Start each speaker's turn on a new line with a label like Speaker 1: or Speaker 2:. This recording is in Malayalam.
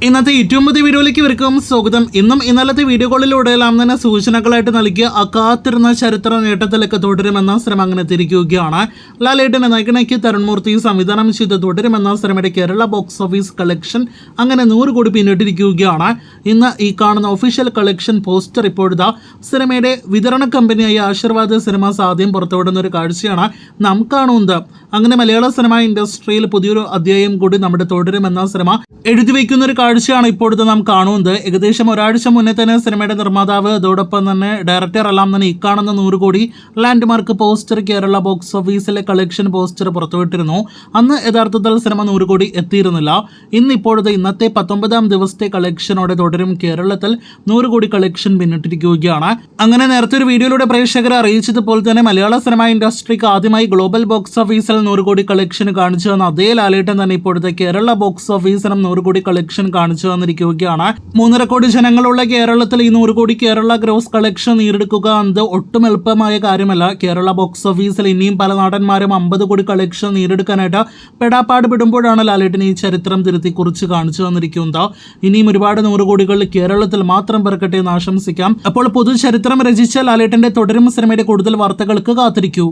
Speaker 1: ഇന്നത്തെ ഏറ്റവും പുതിയ വീഡിയോയിലേക്ക് ഇവർക്കും സ്വാഗതം. ഇന്നും ഇന്നലത്തെ വീഡിയോകളിലൂടെയെല്ലാം തന്നെ സൂചനകളായിട്ട് നൽകിയ കാത്തിരുന്ന ചരിത്ര നേട്ടത്തിലേക്ക് തുടരുമെന്ന ശ്രമം അങ്ങനെ തിരിക്കുകയാണ്. ലാലേട്ടനെ നായകനാക്കി തരുൺമൂർത്തി സംവിധാനം ചെയ്ത് തുടരുമെന്ന ശ്രമയുടെ കേരള ബോക്സ് ഓഫീസ് കളക്ഷൻ അങ്ങനെ 100 കോടി പിന്നിട്ടിരിക്കുകയാണ്. ഇന്ന് ഈ കാണുന്ന ഒഫീഷ്യൽ കളക്ഷൻ പോസ്റ്റർ ഇപ്പോഴത്തെ സിനിമയുടെ വിതരണ കമ്പനിയായ ആശീർവാദ് സിനിമാസ് ആദ്യം പുറത്തുവിടുന്ന ഒരു കാഴ്ചയാണ് നാം കാണുന്നത്. അങ്ങനെ മലയാള സിനിമ ഇൻഡസ്ട്രിയിൽ പുതിയൊരു അധ്യായം കൂടി നമ്മുടെ തുടരുമെന്ന സിനിമ എഴുതി വയ്ക്കുന്ന ഒരു കാഴ്ചയാണ് ഇപ്പോഴത്തെ നാം കാണുന്നത്. ഏകദേശം ഒരാഴ്ച മുന്നേ തന്നെ സിനിമയുടെ നിർമ്മാതാവ് അതോടൊപ്പം തന്നെ ഡയറക്ടർ എല്ലാം തന്നെ ഈ കാണുന്ന 100 കോടി ലാൻഡ്മാർക്ക് പോസ്റ്റർ കേരള ബോക്സ് ഓഫീസിലെ കളക്ഷൻ പോസ്റ്റർ പുറത്തുവിട്ടിരുന്നു. അന്ന് യഥാർത്ഥത്തിൽ സിനിമ 100 കോടി എത്തിയിരുന്നില്ല. ഇന്നത്തെ 19ാം ദിവസത്തെ കളക്ഷനോടെ തുടരും കേരളത്തിൽ 100 കോടി കളക്ഷൻ പിന്നിട്ടിരിക്കുകയാണ്. അങ്ങനെ നേരത്തെ ഒരു വീഡിയോയിലൂടെ പ്രേക്ഷകരെ അറിയിച്ചതുപോലെ തന്നെ മലയാള സിനിമ ഇൻഡസ്ട്രിക്ക് ആദ്യമായി ഗ്ലോബൽ ബോക്സ് ഓഫീസിൽ 100 കോടി കളക്ഷൻ കാണിച്ചു തന്ന അതേ ലാലേട്ടൻ തന്നെ ഇപ്പോഴത്തെ കേരള ബോക്സ് ഓഫീസിനും 100 കോടി കളക്ഷൻ കാണിച്ചു തന്നിരിക്കുകയാണ്. 3.5 കോടി ജനങ്ങളുള്ള കേരളത്തിൽ ഈ 100 കോടി കേരള ഗ്രോസ് കളക്ഷൻ നേടിയെടുക്കുക എന്നത് ഒട്ടും എളുപ്പമായ കാര്യമല്ല. കേരള ബോക്സ് ഓഫീസിൽ ഇനിയും പല നടന്മാരും 50 കോടി കളക്ഷൻ നേടിയെടുക്കാനായിട്ട് പെടാപ്പാട് പെടുമ്പോഴാണ് ലാലേട്ടൻ ഈ ചരിത്രം തിരുത്തി കുറിച്ച് കാണിച്ചു തന്നിരിക്കുന്നത്. ഇനിയും ഒരുപാട് 100 കോടികൾ കേരളത്തിൽ മാത്രം പിറക്കട്ടെ എന്ന് ആശംസിക്കാം. അപ്പോൾ പൊതുചരിത്രം രചിച്ച ലാലേട്ടന്റെ തുടരും സിനിമയുടെ കൂടുതൽ വാർത്തകൾക്ക് കാത്തിരിക്കൂ.